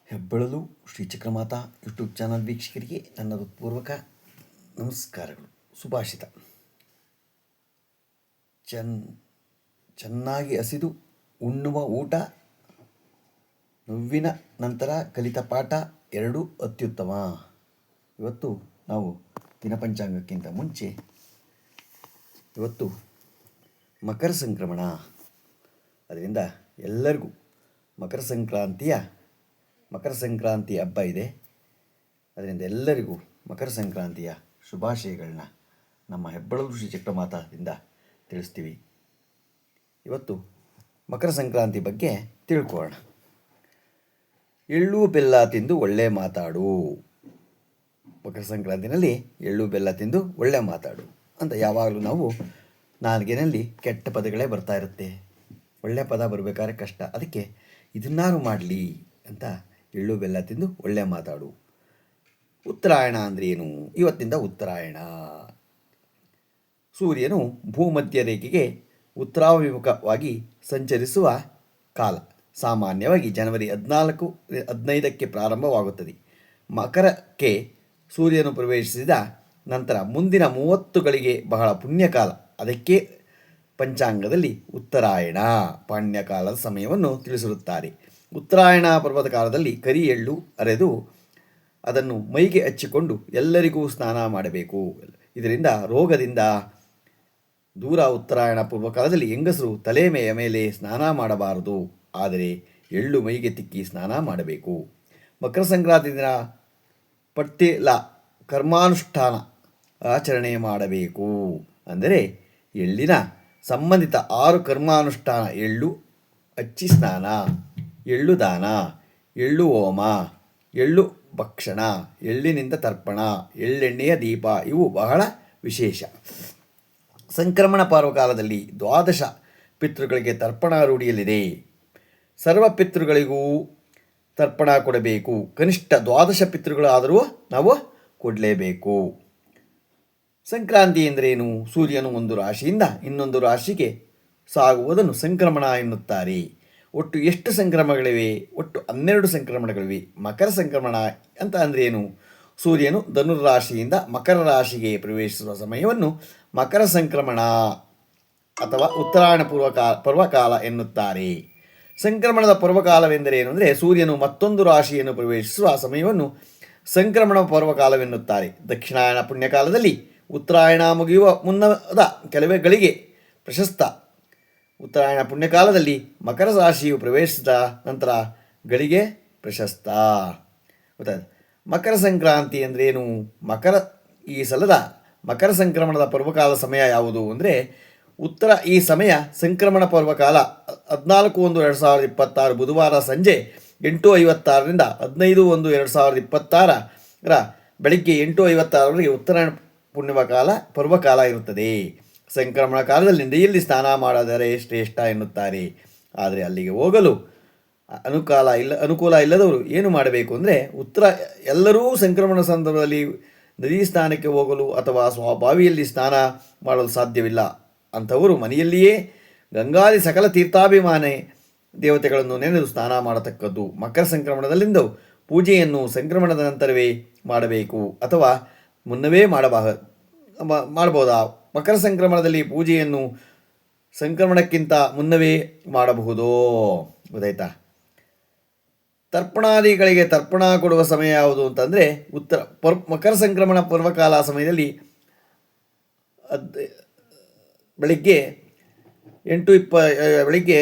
ಹೆಬ್ಬಳಲು Shri Chakramata YouTube channel ವೀಕ್ಷಕರಿಗೆ ನನ್ನ ಹೃತ್ಪೂರ್ವಕ ನಮಸ್ಕಾರಗಳು. ಸುಭಾಷಿತ. ಚೆನ್ನಾಗಿ ಹಸಿದು ಉಣ್ಣುವ ಊಟ, ನೋವಿನ ನಂತರ ಕಲಿತ ಪಾಠ ಎರಡೂ ಅತ್ಯುತ್ತಮ. ಇವತ್ತು ನಾವು ದಿನಪಂಚಾಂಗಕ್ಕಿಂತ ಮುಂಚೆ ಇವತ್ತು ಮಕರ ಸಂಕ್ರಮಣ. ಅದರಿಂದ ಎಲ್ಲರಿಗೂ ಮಕರ ಸಂಕ್ರಾಂತಿ ಹಬ್ಬ ಇದೆ. ಅದರಿಂದ ಎಲ್ಲರಿಗೂ ಮಕರ ಸಂಕ್ರಾಂತಿಯ ಶುಭಾಶಯಗಳನ್ನ ನಮ್ಮ ಹೆಬ್ಬಳಲು ಶ್ರೀ ಚಕ್ರಮಾತಾದಿಂದ ತಿಳಿಸ್ತೀವಿ. ಇವತ್ತು ಮಕರ ಸಂಕ್ರಾಂತಿ ಬಗ್ಗೆ ತಿಳ್ಕೊಳ್ಳೋಣ. ಎಳ್ಳು ಬೆಲ್ಲ ತಿಂದು ಒಳ್ಳೆ ಮಾತಾಡು. ಮಕರ ಸಂಕ್ರಾಂತಿನಲ್ಲಿ ಎಳ್ಳು ಬೆಲ್ಲ ತಿಂದು ಒಳ್ಳೆ ಮಾತಾಡು ಅಂತ ಯಾವಾಗಲೂ ನಾವು ನಾಲ್ಗೆನಲ್ಲಿ ಕೆಟ್ಟ ಪದಗಳೇ ಬರ್ತಾ ಇರುತ್ತೆ. ಒಳ್ಳೆ ಪದ ಬರಬೇಕಾದ್ರೆ ಕಷ್ಟ. ಅದಕ್ಕೆ ಇದನ್ನಾರು ಮಾಡಲಿ ಅಂತ ಎಳ್ಳು ಬೆಲ್ಲ ತಿಂದು ಒಳ್ಳೆ ಮಾತಾಡು. ಉತ್ತರಾಯಣ ಅಂದರೆ ಏನು? ಇವತ್ತಿಂದ ಉತ್ತರಾಯಣ. ಸೂರ್ಯನು ಭೂಮಧ್ಯ ರೇಖೆಗೆ ಉತ್ತರಾಭಿಮುಖವಾಗಿ ಸಂಚರಿಸುವ ಕಾಲ. ಸಾಮಾನ್ಯವಾಗಿ ಜನವರಿ 14-15 ಪ್ರಾರಂಭವಾಗುತ್ತದೆ. ಮಕರಕ್ಕೆ ಸೂರ್ಯನು ಪ್ರವೇಶಿಸಿದ ನಂತರ ಮುಂದಿನ 30 ಗಳಿಗೆ ಬಹಳ ಪುಣ್ಯಕಾಲ. ಅದಕ್ಕೆ ಪಂಚಾಂಗದಲ್ಲಿ ಉತ್ತರಾಯಣ ಪುಣ್ಯಕಾಲದ ಸಮಯವನ್ನು ತಿಳಿಸಿರುತ್ತಾರೆ. ಉತ್ತರಾಯಣ ಪರ್ವದ ಕಾಲದಲ್ಲಿ ಕರಿ ಎಳ್ಳು ಅರೆದು ಅದನ್ನು ಮೈಗೆ ಹಚ್ಚಿಕೊಂಡು ಎಲ್ಲರಿಗೂ ಸ್ನಾನ ಮಾಡಬೇಕು. ಇದರಿಂದ ರೋಗದಿಂದ ದೂರ. ಉತ್ತರಾಯಣ ಪೂರ್ವಕಾಲದಲ್ಲಿ ಹೆಂಗಸರು ತಲೆಮೆಯ ಮೇಲೆ ಸ್ನಾನ ಮಾಡಬಾರದು, ಆದರೆ ಎಳ್ಳು ಮೈಗೆ ತಿಕ್ಕಿ ಸ್ನಾನ ಮಾಡಬೇಕು. ಮಕರ ಸಂಕ್ರಾಂತಿ ದಿನ ಪಟ್ಟಿಲ ಕರ್ಮಾನುಷ್ಠಾನ ಆಚರಣೆ ಮಾಡಬೇಕು. ಅಂದರೆ ಎಳ್ಳಿನ ಸಂಬಂಧಿತ 6 ಕರ್ಮಾನುಷ್ಠಾನ: ಎಳ್ಳು ಹಚ್ಚಿ ಸ್ನಾನ, ಎಳ್ಳು ದಾನ, ಎಳ್ಳು ಹೋಮ, ಎಳ್ಳು ಭಕ್ಷಣ, ಎಳ್ಳಿನಿಂದ ತರ್ಪಣ, ಎಳ್ಳೆಣ್ಣೆಯ ದೀಪ ಇವು ಬಹಳ ವಿಶೇಷ. ಸಂಕ್ರಮಣ ಪರ್ವಕಾಲದಲ್ಲಿ 12 ಪಿತೃಗಳಿಗೆ ತರ್ಪಣ ರೂಢಿಯಲ್ಲಿದೆ. ಸರ್ವ ಪಿತೃಗಳಿಗೂ ತರ್ಪಣ ಕೊಡಬೇಕು. ಕನಿಷ್ಠ 12 ಪಿತೃಗಳಾದರೂ ನಾವು ಕೊಡಲೇಬೇಕು. ಸಂಕ್ರಾಂತಿ ಎಂದರೇನು? ಸೂರ್ಯನು ಒಂದು ರಾಶಿಯಿಂದ ಇನ್ನೊಂದು ರಾಶಿಗೆ ಸಾಗುವುದನ್ನು ಸಂಕ್ರಮಣ ಎನ್ನುತ್ತಾರೆ. ಒಟ್ಟು ಎಷ್ಟು ಸಂಕ್ರಮಣಗಳಿವೆ? ಒಟ್ಟು 12 ಸಂಕ್ರಮಣಗಳಿವೆ. ಮಕರ ಸಂಕ್ರಮಣ ಅಂತ ಅಂದರೆ ಏನು? ಸೂರ್ಯನು ಧನುರಾಶಿಯಿಂದ ಮಕರ ರಾಶಿಗೆ ಪ್ರವೇಶಿಸುವ ಸಮಯವನ್ನು ಮಕರ ಸಂಕ್ರಮಣ ಅಥವಾ ಉತ್ತರಾಯಣ ಪರ್ವಕಾಲ ಎನ್ನುತ್ತಾರೆ. ಸಂಕ್ರಮಣದ ಪರ್ವಕಾಲವೆಂದರೇನು ಅಂದರೆ ಸೂರ್ಯನು ಮತ್ತೊಂದು ರಾಶಿಯನ್ನು ಪ್ರವೇಶಿಸುವ ಸಮಯವನ್ನು ಸಂಕ್ರಮಣ ಪರ್ವಕಾಲವೆನ್ನುತ್ತಾರೆ. ದಕ್ಷಿಣಾಯನ ಪುಣ್ಯಕಾಲದಲ್ಲಿ ಉತ್ತರಾಯಣ ಮುಗಿಯುವ ಮುನ್ನದ ಕೆಲವೇ ಗಳಿಗೆ ಪ್ರಶಸ್ತ. ಉತ್ತರಾಯಣ ಪುಣ್ಯಕಾಲದಲ್ಲಿ ಮಕರ ರಾಶಿಯು ಪ್ರವೇಶಿಸಿದ ನಂತರ ಗಳಿಗೆ ಪ್ರಶಸ್ತ. ಮಕರ ಸಂಕ್ರಾಂತಿ ಅಂದ್ರೇನು? ಈ ಸಲದ ಮಕರ ಸಂಕ್ರಮಣದ ಪರ್ವಕಾಲ ಸಮಯ ಯಾವುದು ಅಂದರೆ ಈ ಸಮಯ ಸಂಕ್ರಮಣ ಪರ್ವಕಾಲ 14/1/2026 ಬುಧವಾರ ಸಂಜೆ 8:56ರಿಂದ 15/1/2026 ಬೆಳಗ್ಗೆ 8:56 ಉತ್ತರಾಯಣ ಪರ್ವಕಾಲ ಇರುತ್ತದೆ. ಸಂಕ್ರಮಣ ಕಾಲದಲ್ಲಿ ನದಿಯಲ್ಲಿ ಸ್ನಾನ ಮಾಡಿದರೆ ಶ್ರೇಷ್ಠ ಎನ್ನುತ್ತಾರೆ. ಆದರೆ ಅಲ್ಲಿಗೆ ಹೋಗಲು ಅನುಕೂಲ ಇಲ್ಲದವರು ಏನು ಮಾಡಬೇಕು ಅಂದರೆ ಎಲ್ಲರೂ ಸಂಕ್ರಮಣ ಸಂದರ್ಭದಲ್ಲಿ ನದಿ ಸ್ನಾನಕ್ಕೆ ಹೋಗಲು ಅಥವಾ ಬಾವಿಯಲ್ಲಿ ಸ್ನಾನ ಮಾಡಲು ಸಾಧ್ಯವಿಲ್ಲ. ಅಂಥವರು ಮನೆಯಲ್ಲಿಯೇ ಗಂಗಾದಿ ಸಕಲ ತೀರ್ಥಾಭಿಮಾನಿ ದೇವತೆಗಳನ್ನು ನೆನೆದು ಸ್ನಾನ ಮಾಡತಕ್ಕದ್ದು. ಮಕರ ಸಂಕ್ರಮಣದಲ್ಲಿಂದ ಪೂಜೆಯನ್ನು ಸಂಕ್ರಮಣದ ನಂತರವೇ ಮಾಡಬೇಕು ಅಥವಾ ಮುನ್ನವೇ ಮಾಡಬಹುದಾ? ಮಕರ ಸಂಕ್ರಮಣದಲ್ಲಿ ಪೂಜೆಯನ್ನು ಸಂಕ್ರಮಣಕ್ಕಿಂತ ಮುನ್ನವೇ ಮಾಡಬಹುದೋ? ಗೊತ್ತಾಯ್ತಾ? ತರ್ಪಣಾದಿಗಳಿಗೆ ತರ್ಪಣ ಕೊಡುವ ಸಮಯ ಯಾವುದು ಅಂತಂದರೆ ಮಕರ ಸಂಕ್ರಮಣ ಪರ್ವಕಾಲ ಸಮಯದಲ್ಲಿ ಬೆಳಿಗ್ಗೆ 3:01 ಬೆಳಿಗ್ಗೆ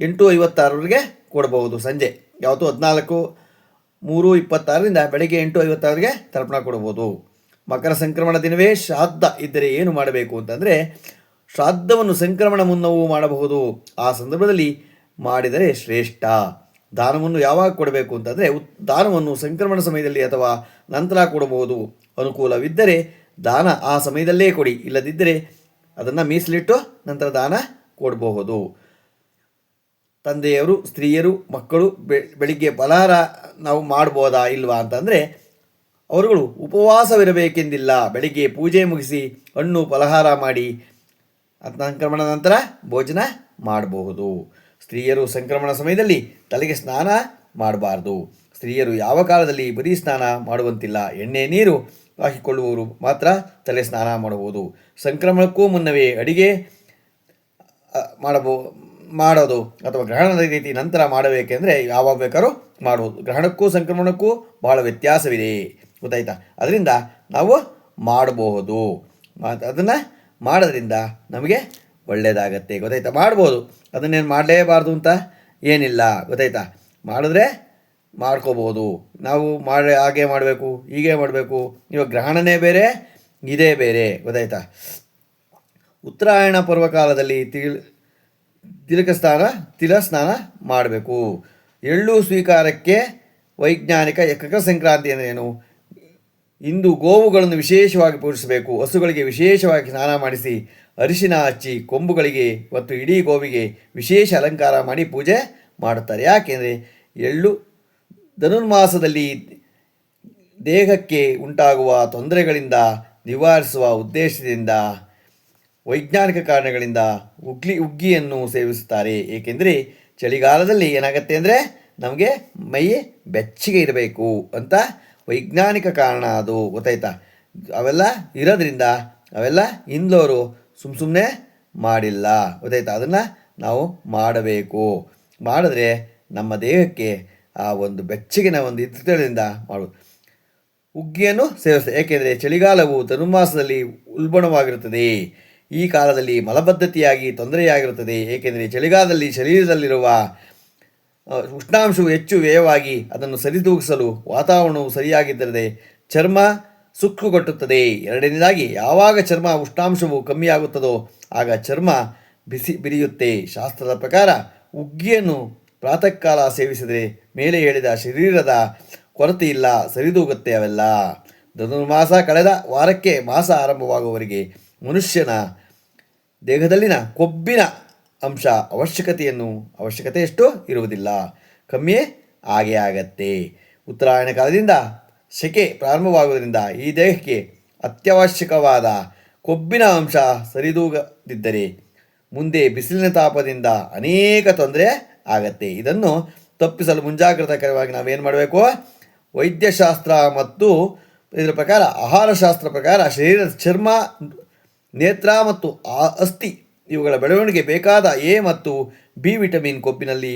8:56 ಕೊಡಬಹುದು. ಸಂಜೆ ಯಾವತ್ತು 14:03:26 ಬೆಳಗ್ಗೆ 8:56 ತರ್ಪಣ ಕೊಡಬಹುದು. ಮಕರ ಸಂಕ್ರಮಣ ದಿನವೇ ಶ್ರಾದ್ದ ಇದ್ದರೆ ಏನು ಮಾಡಬೇಕು ಅಂತಂದರೆ ಶ್ರಾದ್ದವನ್ನು ಸಂಕ್ರಮಣ ಮುನ್ನವೂ ಮಾಡಬಹುದು. ಆ ಸಂದರ್ಭದಲ್ಲಿ ಮಾಡಿದರೆ ಶ್ರೇಷ್ಠ. ದಾನವನ್ನು ಯಾವಾಗ ಕೊಡಬೇಕು ಅಂತಂದರೆ ದಾನವನ್ನು ಸಂಕ್ರಮಣ ಸಮಯದಲ್ಲಿ ಅಥವಾ ನಂತರ ಕೊಡಬಹುದು. ಅನುಕೂಲವಿದ್ದರೆ ದಾನ ಆ ಸಮಯದಲ್ಲೇ ಕೊಡಿ, ಇಲ್ಲದಿದ್ದರೆ ಅದನ್ನು ಮೀಸಲಿಟ್ಟು ನಂತರ ದಾನ ಕೊಡಬಹುದು. ತಂದೆಯವರು, ಸ್ತ್ರೀಯರು, ಮಕ್ಕಳು ಬೆಳಿಗ್ಗೆ ಫಲಹಾರ ನಾವು ಮಾಡ್ಬೋದಾ ಇಲ್ವಾ ಅಂತಂದರೆ ಅವರುಗಳು ಉಪವಾಸವಿರಬೇಕೆಂದಿಲ್ಲ. ಬೆಳಿಗ್ಗೆ ಪೂಜೆ ಮುಗಿಸಿ ಹಣ್ಣು ಫಲಹಾರ ಮಾಡಿ ಸಂಕ್ರಮಣ ನಂತರ ಭೋಜನ ಮಾಡಬಹುದು. ಸ್ತ್ರೀಯರು ಸಂಕ್ರಮಣ ಸಮಯದಲ್ಲಿ ತಲೆಗೆ ಸ್ನಾನ ಮಾಡಬಾರ್ದು. ಸ್ತ್ರೀಯರು ಯಾವ ಕಾಲದಲ್ಲಿ ಬರೀ ಸ್ನಾನ ಮಾಡುವಂತಿಲ್ಲ. ಎಣ್ಣೆ ನೀರು ಹಾಕಿಕೊಳ್ಳುವವರು ಮಾತ್ರ ತಲೆ ಸ್ನಾನ ಮಾಡಬಹುದು. ಸಂಕ್ರಮಣಕ್ಕೂ ಮುನ್ನವೇ ಅಡಿಗೆ ಮಾಡೋದು ಅಥವಾ ಗ್ರಹಣದ ರೀತಿ ನಂತರ ಮಾಡಬೇಕೆಂದರೆ ಯಾವಾಗ ಬೇಕಾದ್ರೂ ಮಾಡ್ಬೋದು. ಗ್ರಹಣಕ್ಕೂ ಸಂಕ್ರಮಣಕ್ಕೂ ಬಹಳ ವ್ಯತ್ಯಾಸವಿದೆ, ಗೊತ್ತಾಯ್ತಾ? ಅದರಿಂದ ನಾವು ಮಾಡಬಹುದು. ಅದನ್ನು ಮಾಡೋದ್ರಿಂದ ನಮಗೆ ಒಳ್ಳೆಯದಾಗತ್ತೆ, ಗೊತ್ತಾಯ್ತಾ? ಮಾಡ್ಬೋದು, ಅದನ್ನೇನು ಮಾಡಲೇಬಾರ್ದು ಅಂತ ಏನಿಲ್ಲ, ಗೊತ್ತಾಯ್ತಾ? ಮಾಡಿದ್ರೆ ಮಾಡ್ಕೋಬೋದು. ನಾವು ಹಾಗೆ ಮಾಡಬೇಕು, ಹೀಗೆ ಮಾಡಬೇಕು, ಇವಾಗ ಗ್ರಹಣನೇ ಬೇರೆ, ಇದೇ ಬೇರೆ, ಗೊತ್ತಾಯ್ತಾ? ಉತ್ತರಾಯಣ ಪರ್ವಕಾಲದಲ್ಲಿ ತಿಲ ಸ್ನಾನ ಮಾಡಬೇಕು. ಎಳ್ಳು ಸ್ವೀಕಾರಕ್ಕೆ ವೈಜ್ಞಾನಿಕ ಮಕರ ಸಂಕ್ರಾಂತಿ ಅಂದ್ರೇನು? ಇಂದು ಗೋವುಗಳನ್ನು ವಿಶೇಷವಾಗಿ ಪೂಜಿಸಬೇಕು. ಹಸುಗಳಿಗೆ ವಿಶೇಷವಾಗಿ ಸ್ನಾನ ಮಾಡಿಸಿ ಅರಿಶಿನ ಹಚ್ಚಿ ಕೊಂಬುಗಳಿಗೆ ಮತ್ತು ಇಡೀ ಗೋವಿಗೆ ವಿಶೇಷ ಅಲಂಕಾರ ಮಾಡಿ ಪೂಜೆ ಮಾಡುತ್ತಾರೆ. ಯಾಕೆಂದರೆ ಎಳ್ಳು ಧನುರ್ಮಾಸದಲ್ಲಿ ದೇಹಕ್ಕೆ ಉಂಟಾಗುವ ತೊಂದರೆಗಳಿಂದ ನಿವಾರಿಸುವ ಉದ್ದೇಶದಿಂದ ವೈಜ್ಞಾನಿಕ ಕಾರಣಗಳಿಂದ ಹುಗ್ಗಿಯನ್ನು ಸೇವಿಸುತ್ತಾರೆ. ಏಕೆಂದರೆ ಚಳಿಗಾಲದಲ್ಲಿ ಏನಾಗುತ್ತೆ ಅಂದರೆ ನಮಗೆ ಮೈ ಬೆಚ್ಚಗೆ ಇರಬೇಕು ಅಂತ ವೈಜ್ಞಾನಿಕ ಕಾರಣ ಅದು, ಗೊತ್ತಾಯ್ತಾ? ಅವೆಲ್ಲ ಇರೋದ್ರಿಂದ ಅವೆಲ್ಲ ಹಿಂದೋರು ಸುಮ್ಮನೆ ಮಾಡಿಲ್ಲ, ಗೊತ್ತಾಯ್ತಾ? ಅದನ್ನು ನಾವು ಮಾಡಬೇಕು. ಮಾಡಿದ್ರೆ ನಮ್ಮ ದೇಹಕ್ಕೆ ಆ ಒಂದು ಬೆಚ್ಚಗಿನ ಒಂದು ಇದರಿಂದ ಮಾಡೋದು. ಹುಗ್ಗಿಯನ್ನು ಸೇವಿಸ್ತದೆ. ಏಕೆಂದರೆ ಚಳಿಗಾಲವು ಧನುರ್ಮಾಸದಲ್ಲಿ ಉಲ್ಬಣವಾಗಿರುತ್ತದೆ. ಈ ಕಾಲದಲ್ಲಿ ಮಲಬದ್ಧತೆಯಾಗಿ ತೊಂದರೆಯಾಗಿರುತ್ತದೆ. ಏಕೆಂದರೆ ಚಳಿಗಾಲದಲ್ಲಿ ಶರೀರದಲ್ಲಿರುವ ಉಷ್ಣಾಂಶವು ಹೆಚ್ಚು ವ್ಯಯವಾಗಿ ಅದನ್ನು ಸರಿದೂಗಿಸಲು ವಾತಾವರಣವು ಸರಿಯಾಗಿದ್ದರೆ ಚರ್ಮ ಸುಕ್ಕುಗಟ್ಟುತ್ತದೆ. ಎರಡನೇದಾಗಿ ಯಾವಾಗ ಚರ್ಮ ಉಷ್ಣಾಂಶವು ಕಮ್ಮಿಯಾಗುತ್ತದೋ ಆಗ ಚರ್ಮ ಬಿರಿಯುತ್ತೆ. ಶಾಸ್ತ್ರದ ಪ್ರಕಾರ ಹುಗ್ಗಿಯನ್ನು ಪ್ರಾತಃ ಕಾಲ ಸೇವಿಸಿದರೆ ಮೇಲೆ ಹೇಳಿದ ಶರೀರದ ಕೊರತೆ ಇಲ್ಲ, ಸರಿದೂಗುತ್ತೆ ಅವೆಲ್ಲ. ಧನುರ್ಮಾಸ ಕಳೆದ ವಾರಕ್ಕೆ ಮಾಸ ಆರಂಭವಾಗುವವರೆಗೆ ಮನುಷ್ಯನ ದೇಹದಲ್ಲಿನ ಕೊಬ್ಬಿನ ಅಂಶ ಅವಶ್ಯಕತೆಯಷ್ಟು ಇರುವುದಿಲ್ಲ, ಕಮ್ಮಿ ಆಗತ್ತೆ. ಉತ್ತರಾಯಣ ಕಾಲದಿಂದ ಸೆಕೆ ಪ್ರಾರಂಭವಾಗುವುದರಿಂದ ಈ ದೇಹಕ್ಕೆ ಅತ್ಯವಶ್ಯಕವಾದ ಕೊಬ್ಬಿನ ಅಂಶ ಸರಿದೂಗದಿದ್ದರೆ ಮುಂದೆ ಬಿಸಿಲಿನ ತಾಪದಿಂದ ಅನೇಕ ತೊಂದರೆ ಆಗತ್ತೆ. ಇದನ್ನು ತಪ್ಪಿಸಲು ಮುಂಜಾಗ್ರತಾಕ್ರಮವಾಗಿ ನಾವೇನು ಮಾಡಬೇಕು? ವೈದ್ಯಶಾಸ್ತ್ರ ಮತ್ತು ಇದರ ಪ್ರಕಾರ ಆಹಾರಶಾಸ್ತ್ರ ಪ್ರಕಾರ ಶರೀರದ ಚರ್ಮ, ನೇತ್ರ ಮತ್ತು ಅಸ್ಥಿ ಇವುಗಳ ಬೆಳವಣಿಗೆ ಬೇಕಾದ ಎ ಮತ್ತು ಬಿ ವಿಟಮಿನ್ ಕೊಬ್ಬಿನಲ್ಲಿ,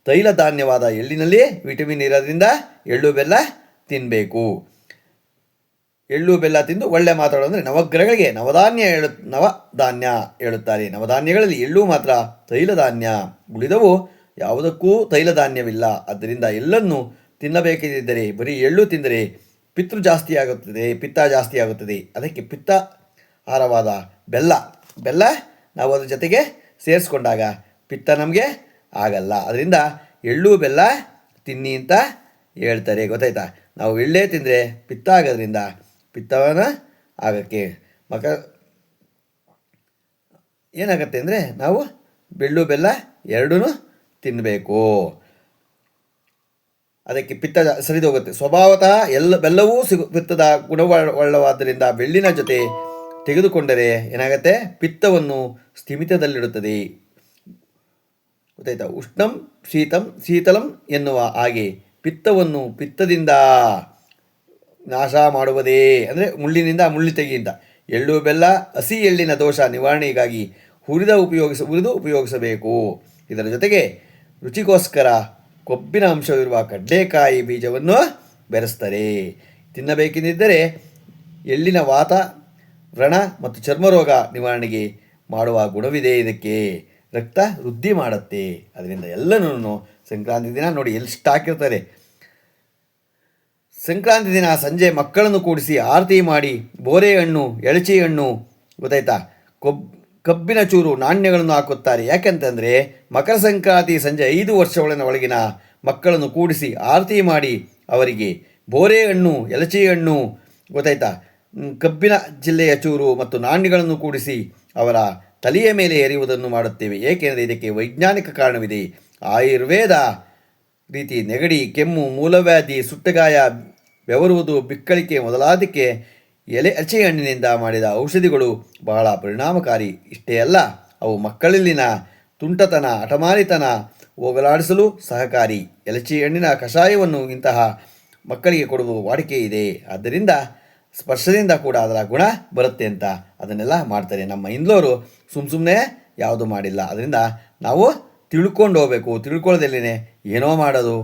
ತೈಲ ಧಾನ್ಯವಾದ ಎಳ್ಳಿನಲ್ಲಿ ವಿಟಮಿನ್ ಇರೋದ್ರಿಂದ ಎಳ್ಳು ಬೆಲ್ಲ ತಿನ್ನಬೇಕು. ಎಳ್ಳು ಬೆಲ್ಲ ತಿಂದು ಒಳ್ಳೆ ಮಾತಾಡೋದಂದರೆ ನವಗ್ರಹಗಳಿಗೆ ನವಧಾನ್ಯ ಹೇಳುತ್ತಾರೆ. ನವಧಾನ್ಯಗಳಲ್ಲಿ ಎಳ್ಳು ಮಾತ್ರ ತೈಲಧಾನ್ಯ, ಉಳಿದವು ಯಾವುದಕ್ಕೂ ತೈಲಧಾನ್ಯವಿಲ್ಲ. ಆದ್ದರಿಂದ ಎಳ್ಳನ್ನು ತಿನ್ನಬೇಕಿದ್ದರೆ ಬರೀ ಎಳ್ಳು ತಿಂದರೆ ಪಿತ್ತ ಜಾಸ್ತಿ ಆಗುತ್ತದೆ. ಅದಕ್ಕೆ ಪಿತ್ತ ಆಹಾರವಾದ ಬೆಲ್ಲ ನಾವು ಅದ್ರ ಜೊತೆಗೆ ಸೇರಿಸ್ಕೊಂಡಾಗ ಪಿತ್ತ ನಮಗೆ ಆಗಲ್ಲ. ಅದರಿಂದ ಎಳ್ಳು ಬೆಲ್ಲ ತಿನ್ನಿ ಅಂತ ಹೇಳ್ತಾರೆ, ಗೊತ್ತಾಯ್ತಾ? ನಾವು ಎಳ್ಳೇ ತಿಂದರೆ ಪಿತ್ತ ಆಗೋದ್ರಿಂದ ಪಿತ್ತವನ್ನು ಆಗೋಕ್ಕೆ ಏನಾಗುತ್ತೆ ಅಂದರೆ ನಾವು ಎಳ್ಳು ಬೆಲ್ಲ ಎರಡೂ ತಿನ್ನಬೇಕು. ಅದಕ್ಕೆ ಪಿತ್ತ ಸರಿದೋಗುತ್ತೆ. ಸ್ವಭಾವತಃ ಬೆಲ್ಲವೂ ಪಿತ್ತದ ಗುಣವುಳ್ಳವಾದ್ದರಿಂದ ಬೆಳ್ಳಿನ ಜೊತೆ ತೆಗೆದುಕೊಂಡರೆ ಏನಾಗುತ್ತೆ? ಪಿತ್ತವನ್ನು ಸ್ಥಿಮಿತದಲ್ಲಿಡುತ್ತದೆ, ಗೊತ್ತಾಯ್ತಾ? ಉಷ್ಣಂ ಶೀತಲಂ ಎನ್ನುವ ಹಾಗೆ ಪಿತ್ತವನ್ನು ಪಿತ್ತದಿಂದ ನಾಶ ಮಾಡುವುದೇ ಅಂದರೆ ಮುಳ್ಳಿನಿಂದ ಮುಳ್ಳು ತೆಗೆಯಿಂದ. ಎಳ್ಳು ಬೆಲ್ಲ ಹಸಿ ಎಳ್ಳಿನ ದೋಷ ನಿವಾರಣೆಗಾಗಿ ಹುರಿದು ಉಪಯೋಗಿಸಬೇಕು. ಇದರ ಜೊತೆಗೆ ರುಚಿಗೋಸ್ಕರ ಕೊಬ್ಬಿನ ಅಂಶವಿರುವ ಕಡಲೆಕಾಯಿ ಬೀಜವನ್ನು ಬೆರೆಸ್ತಾರೆ. ತಿನ್ನಬೇಕೆಂದಿದ್ದರೆ ಎಳ್ಳಿನ ವಾತ, ವ್ರಣ ಮತ್ತು ಚರ್ಮರೋಗ ನಿವಾರಣೆಗೆ ಮಾಡುವ ಗುಣವಿದೆ. ಇದಕ್ಕೆ ರಕ್ತ ವೃದ್ಧಿ ಮಾಡುತ್ತೆ. ಅದರಿಂದ ಎಲ್ಲನೂ ಸಂಕ್ರಾಂತಿ ದಿನ ನೋಡಿ ಎಷ್ಟು ಹಾಕಿರ್ತಾರೆ. ಸಂಕ್ರಾಂತಿ ದಿನ ಸಂಜೆ ಮಕ್ಕಳನ್ನು ಕೂಡಿಸಿ ಆರತಿ ಮಾಡಿ ಬೋರೆ ಹಣ್ಣು, ಎಳಚಿ ಹಣ್ಣು, ಗೊತ್ತಾಯ್ತಾ, ಕಬ್ಬಿನ ಚೂರು, ನಾಣ್ಯಗಳನ್ನು ಹಾಕುತ್ತಾರೆ. ಯಾಕೆಂತಂದರೆ ಮಕರ ಸಂಕ್ರಾಂತಿ ಸಂಜೆ 5 ವರ್ಷಗಳ ಒಳಗಿನ ಮಕ್ಕಳನ್ನು ಕೂಡಿಸಿ ಆರತಿ ಮಾಡಿ ಅವರಿಗೆ ಬೋರೆ ಹಣ್ಣು, ಎಲಚಿ ಹಣ್ಣು, ಗೊತ್ತಾಯ್ತಾ, ಕಬ್ಬಿನ ಜಿಲ್ಲೆಯ ಚೂರು ಮತ್ತು ನಾಣ್ಯಗಳನ್ನು ಕೂಡಿಸಿ ಅವರ ತಲೆಯ ಮೇಲೆ ಎರೆಯುವುದನ್ನು ಮಾಡುತ್ತೇವೆ. ಏಕೆಂದರೆ ಇದಕ್ಕೆ ವೈಜ್ಞಾನಿಕ ಕಾರಣವಿದೆ. ಆಯುರ್ವೇದ ರೀತಿ ನೆಗಡಿ, ಕೆಮ್ಮು, ಮೂಲವ್ಯಾಧಿ, ಸುಟ್ಟಗಾಯ, ಬೆವರುವುದು, ಬಿಕ್ಕಳಿಕೆ ಮೊದಲಾದಕ್ಕೆ ಎಲೆ ಅರಚಿ ಹಣ್ಣಿನಿಂದ ಮಾಡಿದ ಔಷಧಿಗಳು ಬಹಳ ಪರಿಣಾಮಕಾರಿ. ಇಷ್ಟೇ ಅಲ್ಲ, ಅವು ಮಕ್ಕಳಲ್ಲಿನ ತುಂಟತನ, ಹಠಮಾರಿತನ ಹೋಗಲಾಡಿಸಲು ಸಹಕಾರಿ. ಎಲಚಿ ಹಣ್ಣಿನ ಕಷಾಯವನ್ನು ಇಂತಹ ಮಕ್ಕಳಿಗೆ ಕೊಡುವ ವಾಡಿಕೆ ಇದೆ. ಆದ್ದರಿಂದ ಸ್ಪರ್ಶದಿಂದ ಕೂಡ ಅದರ ಗುಣ ಬರುತ್ತೆ ಅಂತ ಅದನ್ನೆಲ್ಲ ಮಾಡ್ತಾರೆ. ನಮ್ಮ ಹಿಂದೋರು ಸುಮ್ಮನೆ ಯಾವುದು ಮಾಡಿಲ್ಲ. ಅದರಿಂದ ನಾವು ತಿಳ್ಕೊಂಡು ಹೋಗಬೇಕು. ತಿಳ್ಕೊಳ್ಳೋದಲ್ಲೇ ಏನೋ ಮಾಡೋದು,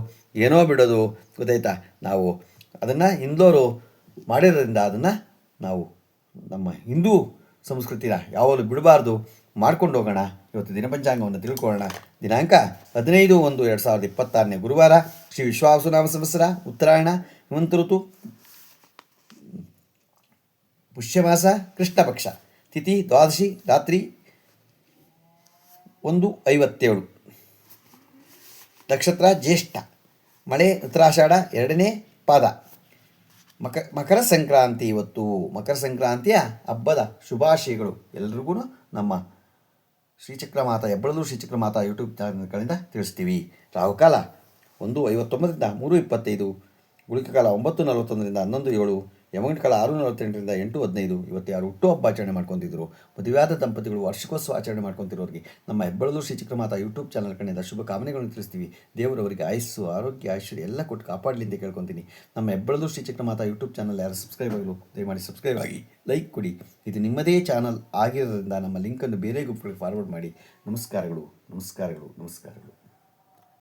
ಏನೋ ಬಿಡೋದು, ಗೊತ್ತಾಯ್ತಾ? ನಾವು ಅದನ್ನು ಹಿಂದೋರು ಮಾಡಿರೋದ್ರಿಂದ ಅದನ್ನು ನಾವು ನಮ್ಮ ಹಿಂದೂ ಸಂಸ್ಕೃತಿನ ಯಾವಾಗಲೂ ಬಿಡಬಾರ್ದು, ಮಾಡ್ಕೊಂಡು ಹೋಗೋಣ. ಇವತ್ತು ದಿನಪಂಚಾಂಗವನ್ನು ತಿಳ್ಕೊಳ್ಳೋಣ. ದಿನಾಂಕ 15/1/2026 ಗುರುವಾರ, ಶ್ರೀ ವಿಶ್ವಾವಸುನಾಮ ಸಂವತ್ಸರ, ಉತ್ತರಾಯಣ, ಹೇಮಂತ ಋತು, ಪುಷ್ಯಮಾಸ, ಕೃಷ್ಣ ಪಕ್ಷ, ತಿಥಿ ದ್ವಾದಶಿ, ರಾತ್ರಿ 1:57, ನಕ್ಷತ್ರ ಜ್ಯೇಷ್ಠ, ಮಳೆ ಉತ್ತರಾಷಾಢ 2ನೇ ಪಾದ. ಮಕರ ಸಂಕ್ರಾಂತಿ ಇವತ್ತು. ಮಕರ ಸಂಕ್ರಾಂತಿಯ ಹಬ್ಬದ ಶುಭಾಶಯಗಳು ಎಲ್ರಿಗೂ ನಮ್ಮ ಶ್ರೀಚಕ್ರ ಮಾತಾ ಹೆಬ್ಬಳದೂರು ಶ್ರೀಚಕ್ರ ಮಾತಾ ಯೂಟ್ಯೂಬ್ ಚಾನಲ್ಗಳಿಂದ ತಿಳಿಸ್ತೀವಿ. ರಾಹುಕಾಲ 1:59ರಿಂದ 3:25, ಉಳಿಕೆ ಕಾಲ 9:41ರಿಂದ 11:07, ಯಮಗಂಟ ಕಾಲ 6:48ರಿಂದ 8:15. ಇವತ್ತು ಯಾರು ಹುಟ್ಟು ಹಬ್ಬ ಆಚರಣೆ ಮಾಡ್ಕೊತಿದ್ರು, ಮದುವೆಯಾದ ದಂಪತಿಗಳು ವಾರ್ಷಿಕೋತ್ಸವ ಆಚರಣೆ ಮಾಡ್ಕೊತಿರೋರಿಗೆ ನಮ್ಮ ಹೆಬ್ಬಳದೂರು ಶ್ರೀಚಕ್ರ ಮಾತಾ ಯೂಟ್ಯೂಬ್ ಚಾನಲ್ ಕಡೆಯಿಂದ ಶುಭ ಕಾಮನೆಗಳನ್ನು ತಿಳಿಸ್ತೀವಿ. ದೇವರವರಿಗೆ ಆಯುಸ್ಸು, ಆರೋಗ್ಯ, ಐಶ್ವರ್ಯ ಎಲ್ಲ ಕೊಟ್ಟು ಕಾಪಾಡಲಿ ಅಂತ ಕೇಳ್ಕೊತೀನಿ. ನಮ್ಮ ಹೆಬ್ಬಳದೂರು ಶ್ರೀಚಕ್ರ ಮಾತಾ ಯೂಟ್ಯೂಬ್ ಚಾನಲ್ ಯಾರು ಸಬ್ಸ್ಕ್ರೈಬ್ ಆಗಲು ದಯಮಾಡಿ ಸಬ್ಸ್ಕ್ರೈಬ್ ಆಗಿ, ಲೈಕ್ ಕೊಡಿ. ಇದು ನಿಮ್ಮದೇ ಚಾನಲ್ ಆಗಿರೋದ್ರಿಂದ ನಮ್ಮ ಲಿಂಕನ್ನು ಬೇರೆ ಗ್ರೂಪ್ಗಳಿಗೆ ಫಾರ್ವರ್ಡ್ ಮಾಡಿ. ನಮಸ್ಕಾರಗಳು, ನಮಸ್ಕಾರಗಳು, ನಮಸ್ಕಾರಗಳು.